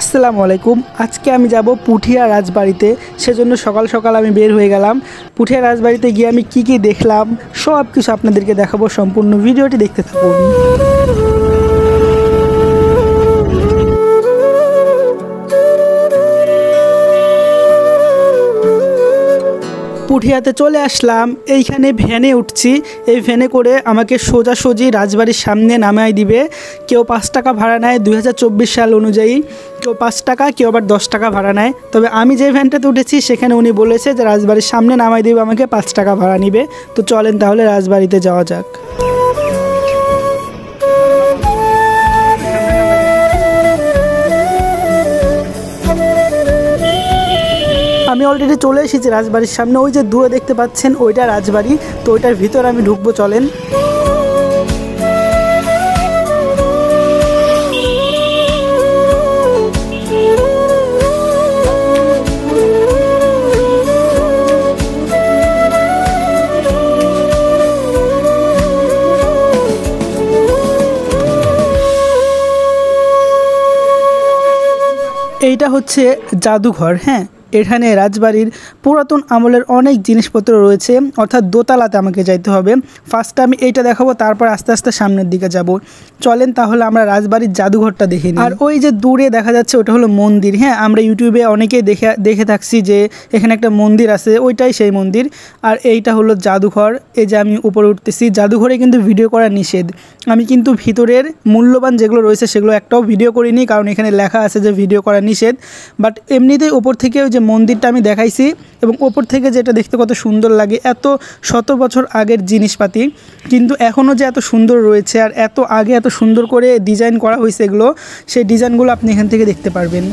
আসসালামু আলাইকুম। আজকে আমি যাব পুঠিয়া রাজবাড়িতে। সেজন্য সকাল সকাল আমি বের হয়ে গেলাম। পুঠিয়া রাজবাড়িতে গিয়ে আমি কি দেখলাম সব কিছু আপনাদেরকে দেখাবো। সম্পূর্ণ ভিডিওটি দেখতে থাকুন। পুঠিয়াতে চলে আসলাম। এইখানে ভ্যানে উঠছি। এই ভ্যানে করে আমাকে সোজাসুজি রাজবাড়ির সামনে নামাই দিবে। কেউ 5 টাকা ভাড়া নেয় 2024 সাল অনুযায়ী, কেউ 5 টাকা, কেউ আবার 10 টাকা ভাড়া নেয়। তবে আমি যে ভ্যানটাতে উঠেছি সেখানে উনি বলেছে যে রাজবাড়ির সামনে নামাই দিবে, আমাকে 5 টাকা ভাড়া নিবে। তো চলেন তাহলে রাজবাড়িতে যাওয়া যাক। আমি অলরেডি চলে এসেছি রাজবাড়ির সামনে। ওই যে দূরে দেখতে পাচ্ছেন ওইটা রাজবাড়ি। তো ওইটার ভিতর আমি ঢুকবো, চলেন। এইটা হচ্ছে জাদুঘর। হ্যাঁ, এখানে রাজবাড়ির পুরাতন আমলের অনেক জিনিসপত্র রয়েছে, অর্থাৎ দোতলাতে আমাকে যাইতে হবে। ফার্স্টে আমি এইটা দেখাবো, তারপর আস্তে আস্তে সামনের দিকে যাব। চলেন তাহলে আমরা রাজবাড়ির জাদুঘরটা দেখে নিই। আর ওই যে দূরে দেখা যাচ্ছে ওটা হলো মন্দির। হ্যাঁ, আমরা ইউটিউবে অনেকেই দেখে থাকছি যে এখানে একটা মন্দির আছে, ওইটাই সেই মন্দির। আর এইটা হলো জাদুঘর। এই যে আমি উপরে উঠতেছি। জাদুঘরে কিন্তু ভিডিও করা নিষেধ। আমি কিন্তু ভিতরের মূল্যবান যেগুলো রয়েছে সেগুলো একটাও ভিডিও করিনি, কারণ এখানে লেখা আছে যে ভিডিও করা নিষেধ। বাট এমনিতেই ওপর থেকে ওই যে মন্দিরটা আমি দেখাইছি, এবং ওপর থেকে যেটা দেখতে কত সুন্দর লাগে। এত শত বছর আগের জিনিসপাতি, কিন্তু এখনও যে এত সুন্দর রয়েছে আর এত আগে এত সুন্দর করে ডিজাইন করা হয়েছে এগুলো, সেই ডিজাইনগুলো আপনি এখান থেকে দেখতে পারবেন।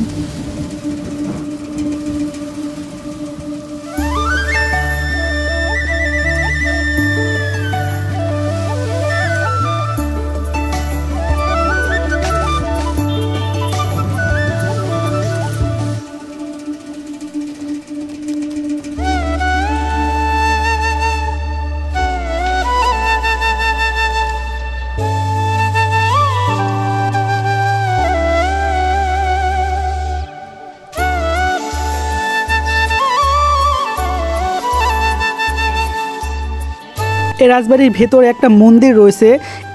এই রাজবাড়ির ভেতরে একটা মন্দির রয়েছে।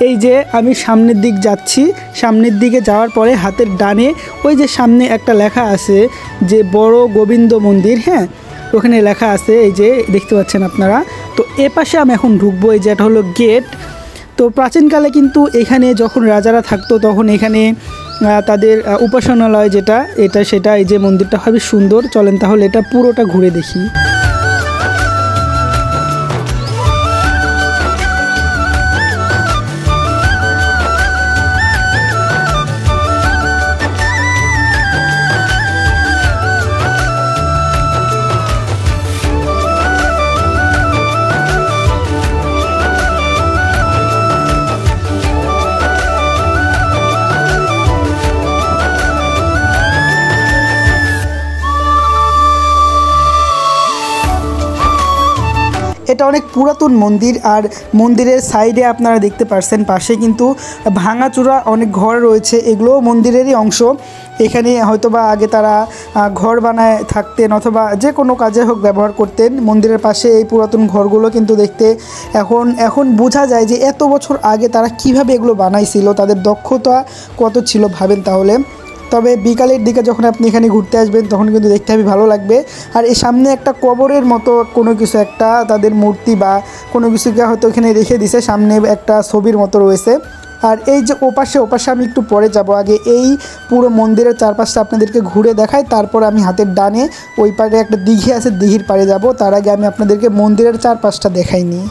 এই যে আমি সামনের দিক যাচ্ছি, সামনের দিকে যাওয়ার পরে হাতের ডানে ওই যে সামনে একটা লেখা আছে যে বড় গোবিন্দ মন্দির। হ্যাঁ, ওখানে লেখা আছে, এই যে দেখতে পাচ্ছেন আপনারা। তো এ পাশে আমি এখন ঢুকবো। এই যে এটা হলো গেট। তো প্রাচীনকালে কিন্তু এখানে যখন রাজারা থাকতো তখন এখানে তাদের উপাসনালয় যেটা সেটা এই যে মন্দিরটা খুবই সুন্দর। চলেন তাহলে এটা পুরোটা ঘুরে দেখি। এটা অনেক পুরাতন মন্দির। আর মন্দিরের সাইডে আপনারা দেখতে পাচ্ছেন পাশে কিন্তু ভাঙাচোরা অনেক ঘর রয়েছে, এগুলোও মন্দিরেরই অংশ। এখানে হয়তোবা আগে তারা ঘর বানায় থাকতেন অথবা যে কোনো কাজে হোক ব্যবহার করতেন। মন্দিরের পাশে এই পুরাতন ঘরগুলো কিন্তু দেখতে এখন বোঝা যায় যে এত বছর আগে তারা কিভাবে এগুলো বানাইছিল, তাদের দক্ষতা কত ছিল ভাবেন তাহলে। তবে বিকালের দিকে যখন আপনি এখানে ঘুরতে আসবেন তখন কিন্তু দেখতে হবে ভালো লাগবে। আর এই সামনে একটা কবরের মতো কোনো কিছু, একটা তাদের মূর্তি বা কোনো কিছুকে হয়তো এখানে রেখে দিছে, সামনে একটা ছবির মতো রয়েছে। আর এই যে ওপাশে আমি একটু পরে যাব, আগে এই পুরো মন্দিরের চারপাশটা আপনাদেরকে ঘুরে দেখাই, তারপর আমি হাতের ডানে ওই পারে একটা দিঘি আছে, দিঘির পাড়ে যাব। তার আগে আমি আপনাদেরকে মন্দিরের চারপাশটা দেখাইনি।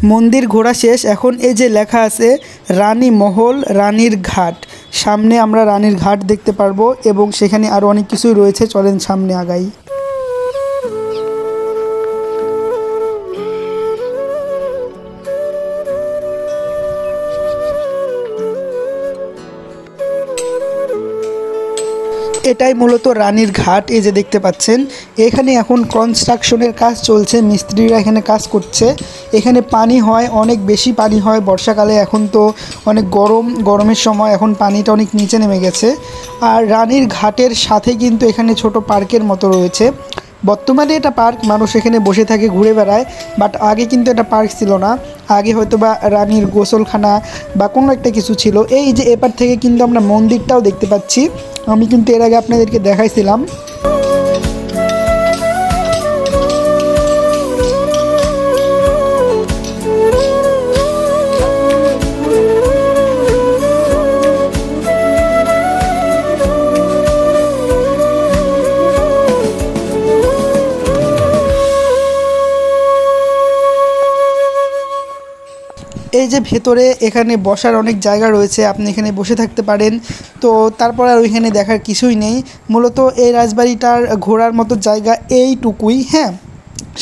মন্দির ঘোরা শেষ। এখন এই যে লেখা আছে রানী মহল রানীর ঘাট, সামনে আমরা রানীর ঘাট দেখতে পারবো এবং সেখানে আরও অনেক কিছুই রয়েছে। চলেন সামনে আগাই। এটাই মূলত রানীর ঘাট, এই যে দেখতে পাচ্ছেন। এখানে এখন কনস্ট্রাকশনের কাজ চলছে, মিস্ত্রিরা এখানে কাজ করছে। এখানে পানি হয়, অনেক বেশি পানি হয় বর্ষাকালে। এখন তো অনেক গরমের সময়, এখন পানিটা অনেক নিচে নেমে গেছে। আর রানীর ঘাটের সাথে কিন্তু এখানে ছোট পার্কের মতো রয়েছে। বর্তমানে এটা পার্ক, মানুষ এখানে বসে থাকে, ঘুরে বেড়ায়। বাট আগে কিন্তু এটা পার্ক ছিল না, আগে হয়তো বা রানীর গোসলখানা বা কোনো একটা কিছু ছিল। এই যে এপার থেকে কিন্তু আমরা মন্দিরটাও দেখতে পাচ্ছি, আমি কিন্তু এর আগে আপনাদেরকে দেখাইছিলাম। এই যে ভেতরে এখানে বসার অনেক জায়গা রয়েছে, আপনি এখানে বসে থাকতে পারেন। তো তারপর আর ওইখানে দেখার কিছুই নেই। মূলত এই রাজবাড়িটার ঘোরার মতো জায়গা এইটুকুই। হ্যাঁ,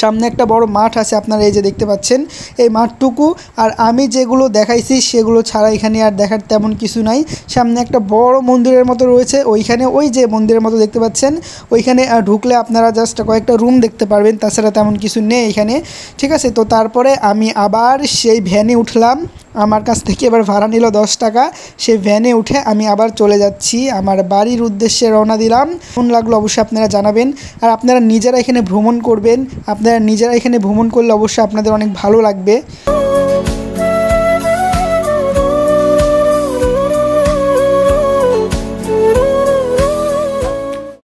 সামনে একটা বড় মাঠ আছে, আপনারা এই যে দেখতে পাচ্ছেন এই মাঠটুকু। আর আমি যেগুলো দেখাইছি সেগুলো ছাড়া এখানে আর দেখার তেমন কিছু নাই। সামনে একটা বড় মন্দিরের মতো রয়েছে, ওইখানে ওই যে মন্দিরের মতো দেখতে পাচ্ছেন, ওইখানে ঢুকলে আপনারা জাস্ট কয়েকটা রুম দেখতে পারবেন, তাছাড়া তেমন কিছু নেই এখানে। ঠিক আছে, তো তারপরে আমি আবার সেই ভ্যানে উঠলাম। আমার কাছ থেকে এবার ভাড়া নিল 10 টাকা। সেই ভ্যানে উঠে আমি আবার চলে যাচ্ছি আমার বাড়ির উদ্দেশ্যে, রওনা দিলাম। কেমন লাগলো অবশ্যই আপনারা জানাবেন। আর আপনারা নিজেরা এখানে ভ্রমণ করবেন, আপনারা নিজেরা এখানে ভ্রমণ করলে অবশ্যই আপনাদের অনেক ভালো লাগবে।